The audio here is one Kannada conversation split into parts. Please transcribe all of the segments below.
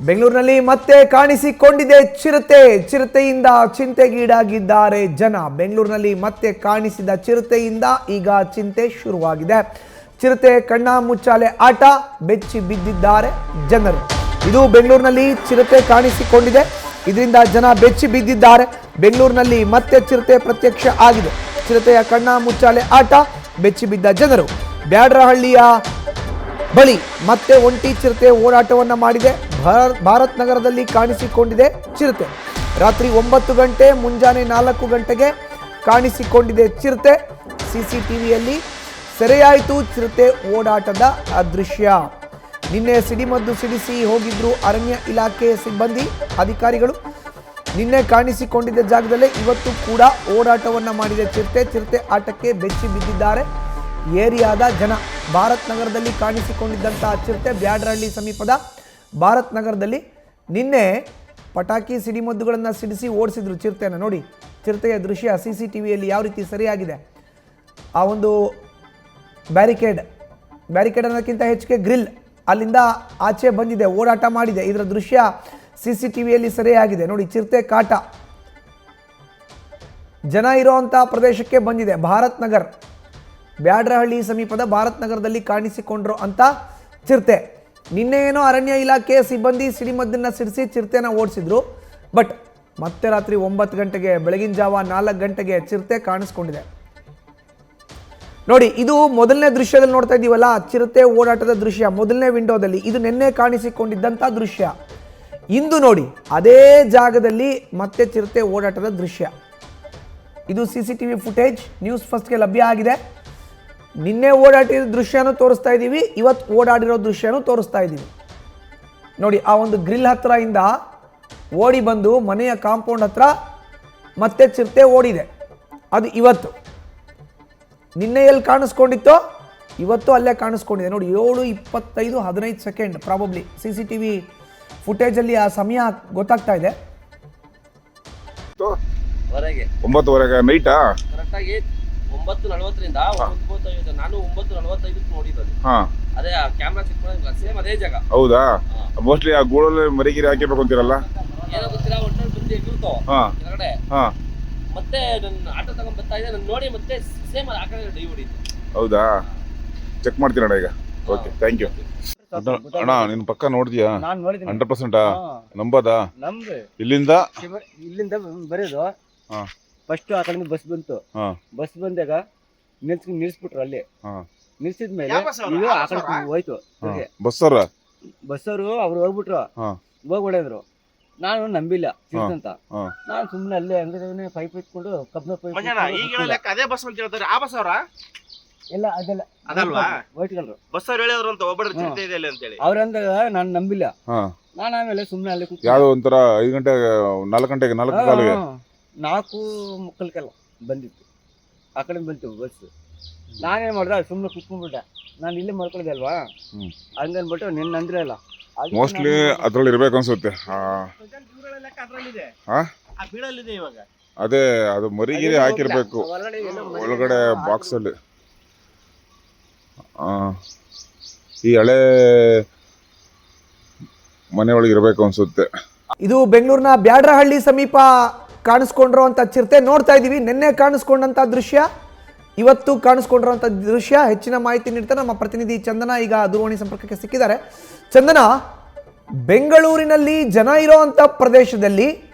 ಬೆಂಗಳೂರಿನಲ್ಲಿ ಮತ್ತೆ ಕಾಣಿಸಿಕೊಂಡಿದೆ ಚಿರತೆಯಿಂದ ಚಿಂತೆಗೀಡಾಗಿದ್ದಾರೆ ಜನ. ಬೆಂಗಳೂರಿನಲ್ಲಿ ಮತ್ತೆ ಕಾಣಿಸಿದ ಚಿರತೆಯಿಂದ ಈಗ ಚಿಂತೆ ಶುರುವಾಗಿದೆ. ಚಿರತೆ ಕಣ್ಣ ಮುಚ್ಚಾಲೆ ಆಟ, ಬೆಚ್ಚಿ ಬಿದ್ದಿದ್ದಾರೆ ಜನರು. ಇದು ಬೆಂಗಳೂರಿನಲ್ಲಿ ಚಿರತೆ ಕಾಣಿಸಿಕೊಂಡಿದೆ, ಇದರಿಂದ ಜನ ಬೆಚ್ಚಿ ಬಿದ್ದಿದ್ದಾರೆ. ಬೆಂಗಳೂರಿನಲ್ಲಿ ಮತ್ತೆ ಚಿರತೆ ಪ್ರತ್ಯಕ್ಷ ಆಗಿದೆ. ಚಿರತೆಯ ಕಣ್ಣ ಮುಚ್ಚಾಲೆ ಆಟ, ಬೆಚ್ಚಿ ಬಿದ್ದ ಜನರು. ಬ್ಯಾಡರಹಳ್ಳಿಯ ಬಳಿ ಮತ್ತೆ ಒಂಟಿ ಚಿರತೆ ಓಡಾಟವನ್ನ ಮಾಡಿದೆ. ಭಾರತ್ ನಗರದಲ್ಲಿ ಕಾಣಿಸಿಕೊಂಡಿದೆ ಚಿರತೆ. ರಾತ್ರಿ 9 ಗಂಟೆ ಮುಂಜಾನೆ 4 ಗಂಟೆಗೆ ಕಾಣಿಸಿಕೊಂಡಿದೆ ಚಿರತೆ. ಸಿಸಿಟಿವಿಯಲ್ಲಿ ಸೆರೆಯಾಯಿತು ಚಿರತೆ ಓಡಾಟದ ದೃಶ್ಯ. ನಿನ್ನೆ ಸಿಡಿಮದ್ದು ಸಿಡಿಸಿ ಹೋಗಿದ್ರು ಅರಣ್ಯ ಇಲಾಖೆ ಸಿಬ್ಬಂದಿ ಅಧಿಕಾರಿಗಳು. ನಿನ್ನೆ ಕಾಣಿಸಿಕೊಂಡಿದ್ದ ಜಾಗದಲ್ಲೇ ಇವತ್ತು ಕೂಡ ಓಡಾಟವನ್ನ ಮಾಡಿದೆ ಚಿರತೆ ಆಟಕ್ಕೆ ಬೆಚ್ಚಿ ಬಿದ್ದಿದ್ದಾರೆ ಏರಿಯಾದ ಜನ. ಭಾರತ್ ನಗರದಲ್ಲಿ ಕಾಣಿಸಿಕೊಂಡಿದ್ದಂತಹ ಚಿರತೆ ಬ್ಯಾಡರಹಳ್ಳಿ ಸಮೀಪದ ಭಾರತ್ ನಗರದಲ್ಲಿ ನಿನ್ನೆ ಪಟಾಕಿ ಸಿಡಿಮದ್ದುಗಳನ್ನು ಸಿಡಿಸಿ ಓಡಿಸಿದ್ರು ಚಿರತೆಯನ್ನು. ನೋಡಿ ಚಿರತೆಯ ದೃಶ್ಯ ಸಿಸಿಟಿವಿಯಲ್ಲಿ ಯಾವ ರೀತಿ ಸರಿಯಾಗಿದೆ. ಆ ಒಂದು ಬ್ಯಾರಿಕೇಡ್ ಅನ್ನೋಕ್ಕಿಂತ ಹೆಚ್ಚಿಗೆ ಗ್ರಿಲ್ ಅಲ್ಲಿಂದ ಆಚೆ ಬಂದಿದೆ, ಓಡಾಟ ಮಾಡಿದೆ. ಇದರ ದೃಶ್ಯ ಸಿಸಿಟಿವಿಯಲ್ಲಿ ಸರಿಯಾಗಿದೆ. ನೋಡಿ ಚಿರತೆ ಕಾಟ ಜನ ಇರುವಂಥ ಪ್ರದೇಶಕ್ಕೆ ಬಂದಿದೆ. ಭಾರತ್ ನಗರ್ ಬ್ಯಾಡರಹಳ್ಳಿ ಸಮೀಪದ ಭಾರತ್ ನಗರದಲ್ಲಿ ಕಾಣಿಸಿಕೊಂಡ್ರು ಅಂತ ಚಿರತೆ. ನಿನ್ನೆ ಏನೋ ಅರಣ್ಯ ಇಲಾಖೆ ಸಿಬ್ಬಂದಿ ಸಿಡಿಮದ್ದನ್ನು ಸಿಡಿಸಿ ಚಿರತೆನ ಓಡಿಸಿದ್ರು. ಬಟ್ ಮತ್ತೆ ರಾತ್ರಿ 9 ಗಂಟೆಗೆ, ಬೆಳಗಿನ ಜಾವ 4 ಗಂಟೆಗೆ ಚಿರತೆ ಕಾಣಿಸ್ಕೊಂಡಿದೆ. ನೋಡಿ ಇದು ಮೊದಲನೇ ದೃಶ್ಯದಲ್ಲಿ ನೋಡ್ತಾ ಇದ್ದೀವಲ್ಲ, ಚಿರತೆ ಓಡಾಟದ ದೃಶ್ಯ ಮೊದಲನೇ ವಿಂಡೋದಲ್ಲಿ. ಇದು ನಿನ್ನೆ ಕಾಣಿಸಿಕೊಂಡಿದ್ದಂಥ ದೃಶ್ಯ. ಇಂದು ನೋಡಿ ಅದೇ ಜಾಗದಲ್ಲಿ ಮತ್ತೆ ಚಿರತೆ ಓಡಾಟದ ದೃಶ್ಯ. ಇದು ಸಿಸಿಟಿವಿ ಫುಟೇಜ್ ನ್ಯೂಸ್ ಫಸ್ಟ್ಗೆ ಲಭ್ಯ ಆಗಿದೆ. ನಿನ್ನೆ ಓಡಾಟಿರೋ ದೃಶ್ಯನೂ ತೋರಿಸ್ತಾ ಇದ್ದೀವಿ, ಇವತ್ತು ಓಡಾಡಿರೋ ದೃಶ್ಯನೂ ತೋರಿಸ್ತಾ ಇದ್ದೀವಿ. ನೋಡಿ ಆ ಒಂದು ಗ್ರಿಲ್ ಹತ್ರ ಇಂದ ಓಡಿ ಬಂದು ಮನೆಯ ಕಾಂಪೌಂಡ್ ಹತ್ರ ಮತ್ತೆ ಚಿರತೆ ಓಡಿದೆ. ಅದು ಇವತ್ತು. ನಿನ್ನೆ ಎಲ್ಲಿ ಕಾಣಿಸ್ಕೊಂಡಿತ್ತೋ ಇವತ್ತು ಅಲ್ಲೇ ಕಾಣಿಸ್ಕೊಂಡಿದೆ. ನೋಡಿ 7:25:15 ಪ್ರಾಬಬ್ಲಿ ಸಿಸಿಟಿವಿ ಫುಟೇಜಲ್ಲಿ ಆ ಸಮಯ ಗೊತ್ತಾಗ್ತಾ ಇದೆ. 9:30 ನೈಟಾ? ಕರೆಕ್ಟಾಗಿ 9:40 ನಾನು 9:45 ನೋಡಿರೋದು. ಅದೇ ಕ್ಯಾಮ್ರಾ ಚೆಕ್ ಮಾಡಿದ್ರೆ ಸೇಮ್ ಅದೇ ಜಾಗ. ಹೌದಾ? ಮೋಸ್ಟ್ಲಿ ಆ ಗೂಡಲ್ಲಿ ಮರಿಗಿರಿ ಹಾಕಿರ್ಬೇಕು ಅಂತೀರಲ್ಲ? ಏನೋ ಗೊತ್ತಿಲ್ಲ, ಒಟ್ಟಲ್ಲಿ ಬಂದು ಎಗಿರ್ತು ಕೆಳಗಡೆ. ಮತ್ತೆ ನನ್ನ ಆಟೋ ತಗೊಂಡ್ ಬರ್ತಾ ಇದೆ, ನಾನು ನೋಡಿ ಮತ್ತೆ ಸೇಮ್ ಆ ಕಡೆ ಡೈ ಹೊಡಿತು. ಹೌದಾ? ಚೆಕ್ ಮಾಡ್ತೀನಣ್ಣ ಈಗ. ಓಕೆ, ಥ್ಯಾಂಕ್ ಯು ಅಣ್ಣ. ನಿನ್ ಪಕ್ಕ ನೋಡಿದ್ಯಾ? 100% ನಂಬದಾ? ಇಲ್ಲಿಂದ ಬರೋದು ಫಸ್ಟ್ ಆ ಕಡೆಯಿಂದ ಬಸ್ ಬಂತು. ಬಸ್ ಬಂದಾಗ ನಿಲ್ಸ್ಬಿಟ್ರು. ಅಲ್ಲಿ ನಿಲ್ಸಿದ್ಮೇಲೆ ಆ ಕಡೆ ಹೋಯ್ತು. ಬಸ್ಸವರು ಅವ್ರು ಹೋಗ್ಬಿಟ್ರು, ಹೋಗ್ಬಿಡಿದ್ರು. ನಾನು ನಂಬಿಲ್ಲ ಅಂತ. ನಾನು ಸುಮ್ಮನೆ ಅಲ್ಲೇ ಹಂಗೆ ಪೈಪ್ ಇಟ್ಕೊಂಡು ಕಬ್ನ ಪೈಪ್ ಎಲ್ಲ ಅದೆಲ್ಲ ವೈಟ್ ಕಲರ್ ಬಸ್ ಅವ್ರಂದಾಗ ನಾನು ನಂಬಿಲ್ಲ. ನಾನು ಆಮೇಲೆ ಸುಮ್ಮನೆ ಅಲ್ಲೇ ಯಾವ್ದೋ ಒಂಥರ 5 ಗಂಟೆ 4 ಗಂಟೆಗೆ 4:45 ಬಂದಿತ್ತು. ಆ ಕಡೆ ಬಂತು ಬಸ್. ನಾನೇನ್ ಮಾಡ್ದೆ, ಸುಮ್ಮನೆ ಕುತ್ಕೊಂಡ್ಬಿಟ್ಟೆ. ನಾನು ಇಲ್ಲೇ ಮಲ್ಕೊಳ್ಳೋದೆ ಅಲ್ವಾ, ಹಂಗನ್ಬಿಟ್ಟು ನಿನ್ನ ಅಂದ್ರೆ ಅಲ್ಲ ಮೋಸ್ಟ್ಲಿ ಅದ್ರಲ್ಲಿ ಇರ್ಬೇಕು ಅನ್ಸುತ್ತೆ. ಅದೇ ಅದು ಮರಿಗಿರಿ ಹಾಕಿರ್ಬೇಕು ಒಳಗಡೆ ಬಾಕ್ಸ್ ಅಲ್ಲಿ. ಈ ಹಳೆ ಮನೆ ಒಳಗೆ ಇರ್ಬೇಕು ಅನ್ಸುತ್ತೆ. ಇದು ಬೆಂಗಳೂರಿನ ಬ್ಯಾಡರಹಳ್ಳಿ ಸಮೀಪ ಕಾಣಿಸ್ಕೊಂಡಿರುವಂಥ ಚಿರತೆ ನೋಡ್ತಾ ಇದ್ದೀವಿ. ನಿನ್ನೆ ಕಾಣಿಸ್ಕೊಂಡಂಥ ದೃಶ್ಯ, ಇವತ್ತು ಕಾಣಿಸ್ಕೊಂಡಿರುವಂಥ ದೃಶ್ಯ. ಹೆಚ್ಚಿನ ಮಾಹಿತಿ ನೀಡ್ತಾರೆ ನಮ್ಮ ಪ್ರತಿನಿಧಿ ಚಂದನ. ಈಗ ದೂರವಾಣಿ ಸಂಪರ್ಕಕ್ಕೆ ಸಿಕ್ಕಿದ್ದಾರೆ. ಚಂದನ, ಬೆಂಗಳೂರಿನಲ್ಲಿ ಜನ ಇರೋವಂಥ ಪ್ರದೇಶದಲ್ಲಿ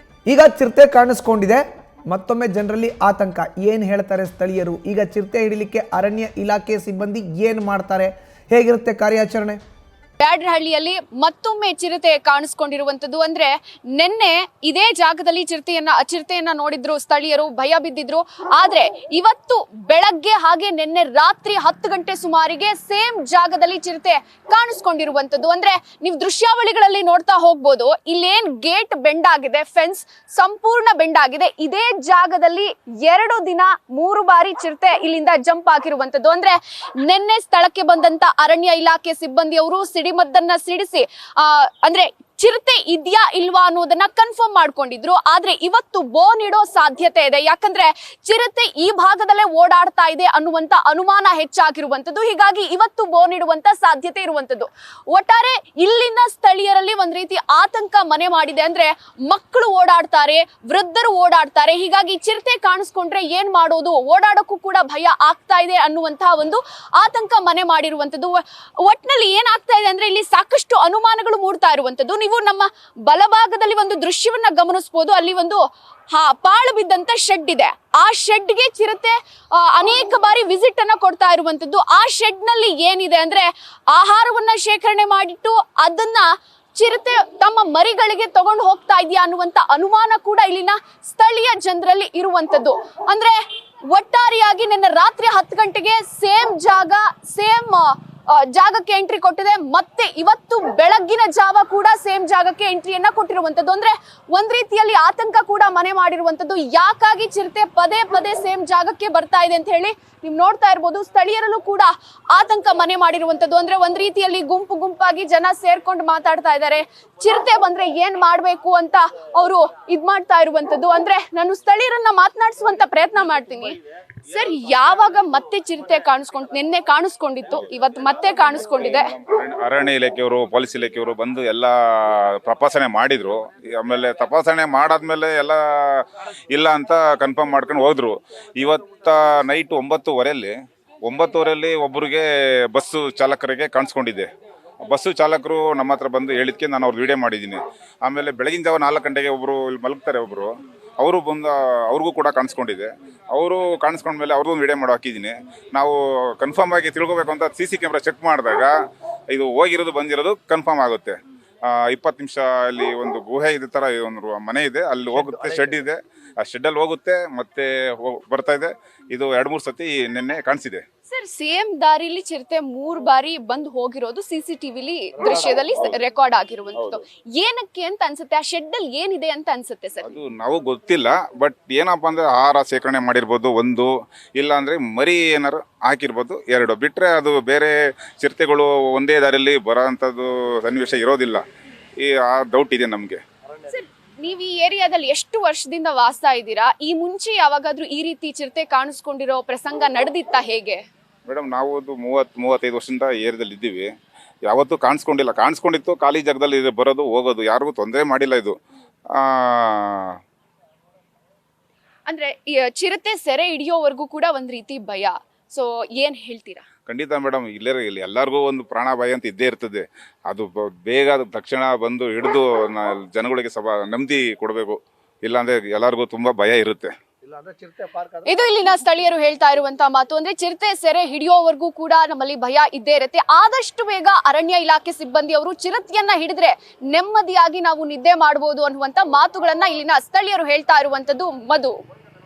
ಈಗ ಚಿರತೆ ಕಾಣಿಸ್ಕೊಂಡಿದೆ. ಮತ್ತೊಮ್ಮೆ ಜನರಲ್ಲಿ ಆತಂಕ. ಏನು ಹೇಳ್ತಾರೆ ಸ್ಥಳೀಯರು? ಈಗ ಚಿರತೆ ಹಿಡಿಲಿಕ್ಕೆ ಅರಣ್ಯ ಇಲಾಖೆ ಸಿಬ್ಬಂದಿ ಏನು ಮಾಡ್ತಾರೆ? ಹೇಗಿರುತ್ತೆ ಕಾರ್ಯಾಚರಣೆ? ಬ್ಯಾಡರಹಳ್ಳಿಯಲ್ಲಿ ಮತ್ತೊಮ್ಮೆ ಚಿರತೆ ಕಾಣಿಸ್ಕೊಂಡಿರುವಂತದ್ದು. ಅಂದ್ರೆ ನಿನ್ನೆ ಇದೇ ಜಾಗದಲ್ಲಿ ಚಿರತೆಯನ್ನ ನೋಡಿದ್ರು ಸ್ಥಳೀಯರು, ಭಯ ಬಿದ್ದಿದ್ರು. ಆದ್ರೆ ಇವತ್ತು ಬೆಳಗ್ಗೆ ಹಾಗೆ ನಿನ್ನೆ ರಾತ್ರಿ 10 ಗಂಟೆ ಸುಮಾರಿಗೆ ಸೇಮ್ ಜಾಗದಲ್ಲಿ ಚಿರತೆ ಕಾಣಿಸ್ಕೊಂಡಿರುವಂತದ್ದು. ಅಂದ್ರೆ ನೀವು ದೃಶ್ಯಾವಳಿಗಳಲ್ಲಿ ನೋಡ್ತಾ ಹೋಗ್ಬೋದು. ಇಲ್ಲೇನ್ ಗೇಟ್ ಬೆಂಡ್ ಆಗಿದೆ, ಫೆನ್ಸ್ ಸಂಪೂರ್ಣ ಬೆಂಡ್ ಆಗಿದೆ. ಇದೇ ಜಾಗದಲ್ಲಿ 2 ದಿನ 3 ಬಾರಿ ಚಿರತೆ ಇಲ್ಲಿಂದ ಜಂಪ್ ಆಗಿರುವಂತದ್ದು. ಅಂದ್ರೆ ನಿನ್ನೆ ಸ್ಥಳಕ್ಕೆ ಬಂದಂತ ಅರಣ್ಯ ಇಲಾಖೆ ಸಿಬ್ಬಂದಿಯವರು ಸಿಡಿಮದ್ದನ್ನ ಸಿಡಿಸಿ ಅಂದ್ರೆ ಚಿರತೆ ಇದೆಯಾ ಇಲ್ವಾ ಅನ್ನೋದನ್ನ ಕನ್ಫರ್ಮ್ ಮಾಡ್ಕೊಂಡಿದ್ರು. ಆದ್ರೆ ಇವತ್ತು ಬೋನ್ ಇಡೋ ಸಾಧ್ಯತೆ ಇದೆ. ಯಾಕಂದ್ರೆ ಚಿರತೆ ಈ ಭಾಗದಲ್ಲೇ ಓಡಾಡ್ತಾ ಇದೆ ಅನ್ನುವಂತ ಅನುಮಾನ ಹೆಚ್ಚಾಗಿರುವಂತದ್ದು. ಹೀಗಾಗಿ ಇವತ್ತು ಬೋನ್ ಇಡುವಂತ ಸಾಧ್ಯತೆ ಇರುವಂತದ್ದು. ಒಟ್ಟಾರೆ ಇಲ್ಲಿನ ಸ್ಥಳೀಯರಲ್ಲಿ ಒಂದ್ ರೀತಿ ಆತಂಕ ಮನೆ ಮಾಡಿದೆ. ಅಂದ್ರೆ ಮಕ್ಕಳು ಓಡಾಡ್ತಾರೆ, ವೃದ್ಧರು ಓಡಾಡ್ತಾರೆ. ಹೀಗಾಗಿ ಚಿರತೆ ಕಾಣಿಸ್ಕೊಂಡ್ರೆ ಏನ್ ಮಾಡೋದು, ಓಡಾಡಕ್ಕೂ ಕೂಡ ಭಯ ಆಗ್ತಾ ಇದೆ ಅನ್ನುವಂತಹ ಒಂದು ಆತಂಕ ಮನೆ ಮಾಡಿರುವಂತದ್ದು. ಒಟ್ನಲ್ಲಿ ಏನಾಗ್ತಾ ಇದೆ ಅಂದ್ರೆ ಇಲ್ಲಿ ಸಾಕಷ್ಟು ಅನುಮಾನಗಳು ಮೂಡ್ತಾ ಇರುವಂತದ್ದು. ನೀವು ನಮ್ಮ ಬಲಭಾಗದಲ್ಲಿ ಒಂದು ದೃಶ್ಯವನ್ನ ಗಮನಿಸಬಹುದು. ಅಲ್ಲಿ ಒಂದು ಪಾಳು ಬಿದ್ದಂತ ಶೆಡ್ ಇದೆ. ಆ ಶೆಡ್ಗೆ ಚಿರತೆ ಅನೇಕ ಬಾರಿ ವಿಸಿಟ್ ಅನ್ನ ಕೊಡ್ತಾ ಇರುವಂತದ್ದು. ಆ ಶೆಡ್ ನಲ್ಲಿ ಏನಿದೆ ಅಂದ್ರೆ ಆಹಾರವನ್ನ ಶೇಖರಣೆ ಮಾಡಿಟ್ಟು ಅದನ್ನ ಚಿರತೆ ತಮ್ಮ ಮರಿಗಳಿಗೆ ತಗೊಂಡು ಹೋಗ್ತಾ ಇದೆಯಾ ಅನ್ನುವಂತ ಅನುಮಾನ ಕೂಡ ಇಲ್ಲಿನ ಸ್ಥಳೀಯ ಜನರಲ್ಲಿ ಇರುವಂತದ್ದು. ಅಂದ್ರೆ ಒಟ್ಟಾರೆಯಾಗಿ ನಿನ್ನೆ ರಾತ್ರಿ 10 ಗಂಟೆಗೆ ಸೇಮ್ ಜಾಗಕ್ಕೆ ಎಂಟ್ರಿ ಕೊಟ್ಟಿದೆ. ಮತ್ತೆ ಇವತ್ತು ಬೆಳಗ್ಗಿನ ಜಾವ ಕೂಡ ಸೇಮ್ ಜಾಗಕ್ಕೆ ಎಂಟ್ರಿಯನ್ನ ಕೊಟ್ಟಿರುವಂತದ್ದು. ಅಂದ್ರೆ ಒಂದ್ ರೀತಿಯಲ್ಲಿ ಆತಂಕ ಕೂಡ ಮನೆ ಮಾಡಿರುವಂತದ್ದು. ಯಾಕಾಗಿ ಚಿರತೆ ಪದೇ ಪದೇ ಸೇಮ್ ಜಾಗಕ್ಕೆ ಬರ್ತಾ ಇದೆ ಅಂತ ಹೇಳಿ ನೀವು ನೋಡ್ತಾ ಇರ್ಬೋದು. ಸ್ಥಳೀಯರಲ್ಲೂ ಕೂಡ ಆತಂಕ ಮನೆ ಮಾಡಿರುವಂತದ್ದು. ಅಂದ್ರೆ ಒಂದ್ ರೀತಿಯಲ್ಲಿ ಗುಂಪಾಗಿ ಜನ ಸೇರ್ಕೊಂಡು ಮಾತಾಡ್ತಾ ಇದ್ದಾರೆ. ಚಿರತೆ ಬಂದ್ರೆ ಏನ್ ಮಾಡ್ಬೇಕು ಅಂತ ಅವರು ಇದ್ ಮಾಡ್ತಾ ಇರುವಂತದ್ದು. ಅಂದ್ರೆ ನಾನು ಸ್ಥಳೀಯರನ್ನ ಮಾತನಾಡಿಸುವಂತ ಪ್ರಯತ್ನ ಮಾಡ್ತೀನಿ. ಸರ್, ಯಾವಾಗ ಮತ್ತೆ ಚಿರತೆ ನಿನ್ನೆ ಕಾಣಿಸ್ಕೊಂಡಿತ್ತು, ಇವತ್ತು ಮತ್ತೆ ಕಾಣಿಸ್ಕೊಂಡಿದೆ. ಅರಣ್ಯ ಇಲಾಖೆಯವರು, ಪೊಲೀಸ್ ಇಲಾಖೆಯವರು ಬಂದು ಎಲ್ಲ ತಪಾಸಣೆ ಮಾಡಿದ್ರು. ಆಮೇಲೆ ತಪಾಸಣೆ ಮಾಡಾದ್ಮೇಲೆ ಎಲ್ಲ ಇಲ್ಲ ಅಂತ ಕನ್ಫರ್ಮ್ ಮಾಡ್ಕೊಂಡು ಹೋದ್ರು. ಇವತ್ತ ನೈಟ್ 9:30 ಒಬ್ಬರಿಗೆ ಬಸ್ಸು ಚಾಲಕರಿಗೆ ಕಾಣಿಸ್ಕೊಂಡಿದೆ. ಬಸ್ಸು ಚಾಲಕರು ನಮ್ಮ ಹತ್ರ ಬಂದು ಹೇಳಿದ್ಕೆ ನಾನು ಅವ್ರು ವಿಡಿಯೋ ಮಾಡಿದ್ದೀನಿ. ಆಮೇಲೆ ಬೆಳಗಿನ ಜಾವ 4 ಗಂಟೆಗೆ ಒಬ್ಬರು ಇಲ್ಲಿ ಮಲಗ್ತಾರೆ, ಒಬ್ಬರು ಅವರು ಬಂದು ಅವ್ರಿಗೂ ಕೂಡ ಕಾಣಿಸ್ಕೊಂಡಿದೆ. ಅವರು ಕಾಣಿಸ್ಕೊಂಡ್ಮೇಲೆ ಅವ್ರದ್ದು ವಿಡಿಯೋ ಮಾಡಿ ಹಾಕಿದ್ದೀನಿ. ನಾವು ಕನ್ಫರ್ಮ್ ಆಗಿ ತಿಳ್ಕೊಬೇಕು ಅಂತ CC ಕ್ಯಾಮ್ರಾ ಚೆಕ್ ಮಾಡಿದಾಗ ಇದು ಹೋಗಿರೋದು ಬಂದಿರೋದು ಕನ್ಫರ್ಮ್ ಆಗುತ್ತೆ. 20 ನಿಮಿಷ ಅಲ್ಲಿ ಒಂದು ಗುಹೆ ಇದೆ ಥರ ಒಂದು ಮನೆ ಇದೆ, ಅಲ್ಲಿ ಹೋಗುತ್ತೆ, ಶೆಡ್ ಇದೆ, ಆ ಶೆಡ್ಡಲ್ಲಿ ಹೋಗುತ್ತೆ ಮತ್ತೆ ಬರ್ತಾ ಇದೆ. ಇದು 2-3 ಸತಿ ನಿನ್ನೆ ಕಾಣಿಸಿದೆ. ಸರ್, ಸೇಮ್ ದಾರಿಲಿ ಚಿರತೆ 3 ಬಾರಿ ಬಂದು ಹೋಗಿರೋದು CCTVಲಿ ದೃಶ್ಯದಲ್ಲಿ ರೆಕಾರ್ಡ್ ಆಗಿರುವಂತದ್ದು. ಏನಕ್ಕೆ ಅಂತ ಅನ್ಸುತ್ತೆ? ಆ ಶೆಡ್ ಅಲ್ಲಿ ಏನಿದೆ ಅಂತ ಅನ್ಸುತ್ತೆ ಸರ್? ಅದು ನಾವು ಗೊತ್ತಿಲ್ಲ. ಬಟ್ ಏನಪ್ಪಾ ಅಂದ್ರೆ ಆಹಾರ ಶೇಖರಣೆ ಮಾಡಿರ್ಬೋದು, ಒಂದು ಇಲ್ಲ ಅಂದ್ರೆ ಮರಿ ಏನಾರು ಹಾಕಿರ್ಬೋದು, 2 ಬಿಟ್ರೆ ಅದು ಬೇರೆ ಚಿರತೆಗಳು ಒಂದೇ ದಾರಿಯಲ್ಲಿ ಬರೋಂಥದ್ದು ಸನ್ನಿವೇಶ ಇರೋದಿಲ್ಲ. ಆ ಡೌಟ್ ಇದೆ ನಮಗೆ. ನೀವು ಈ ಏರಿಯಾದಲ್ಲಿ ಎಷ್ಟು ವರ್ಷದಿಂದ ವಾಸ ಇದ್ದೀರಾ? ಈ ಮುಂಚೆ ಯಾವಾಗಾದ್ರೂ ಈ ರೀತಿ ಚಿರತೆ ಕಾಣಿಸ್ಕೊಂಡಿರೋ ಪ್ರಸಂಗ ನಡೆದಿತ್ತಾ? ಹೇಗೆ ಮೇಡಮ್, ನಾವು 30-35 ವರ್ಷದಿಂದ ಏರಿಯಾದಲ್ಲಿ ಇದ್ದೀವಿ. ಯಾವತ್ತೂ ಕಾಣಿಸ್ಕೊಂಡಿತ್ತು ಖಾಲಿ ಜಾಗದಲ್ಲಿ ಬರೋದು ಹೋಗೋದು, ಯಾರಿಗೂ ತೊಂದರೆ ಮಾಡಿಲ್ಲ ಇದು. ಅಂದ್ರೆ ಚಿರತೆ ಸೆರೆ ಹಿಡಿಯೋವರೆಗೂ ಕೂಡ ಒಂದ್ ರೀತಿ ಭಯ. ಸೊ ಏನ್ ಹೇಳ್ತೀರಾ? ಖಂಡಿತ ಮೇಡಮ್, ಇಲ್ಲಿ ಎಲ್ಲರಿಗೂ ಒಂದು ಪ್ರಾಣ ಭಯ ಅಂತ ಇದ್ದೇ ಇರ್ತದೆ. ಅದು ಬೇಗ ತಕ್ಷಣ ಬಂದು ಹಿಡಿದು ಜನಗಳಿಗೆ ನೆಮ್ಮದಿ ಕೊಡಬೇಕು. ಇಲ್ಲಾಂದ್ರೆ ಎಲ್ಲರಿಗೂ ತುಂಬಾ ಭಯ ಇರುತ್ತೆ. ಇದು ಇಲ್ಲಿನ ಸ್ಥಳೀಯರು ಹೇಳ್ತಾ ಇರುವಂತಹ ಮಾತು. ಅಂದ್ರೆ ಚಿರತೆ ಸೆರೆ ಹಿಡಿಯೋವರೆಗೂ ಕೂಡ ನಮ್ಮಲ್ಲಿ ಭಯ ಇದ್ದೇ ಇರುತ್ತೆ. ಆದಷ್ಟು ಬೇಗ ಅರಣ್ಯ ಇಲಾಖೆ ಸಿಬ್ಬಂದಿ ಅವರು ಚಿರತೆಯನ್ನ ಹಿಡಿದ್ರೆ ನೆಮ್ಮದಿಯಾಗಿ ನಾವು ನಿದ್ದೆ ಮಾಡಬಹುದು ಅನ್ನುವಂತ ಮಾತುಗಳನ್ನ ಇಲ್ಲಿನ ಸ್ಥಳೀಯರು ಹೇಳ್ತಾ ಇರುವಂತದ್ದು. ಮಧು.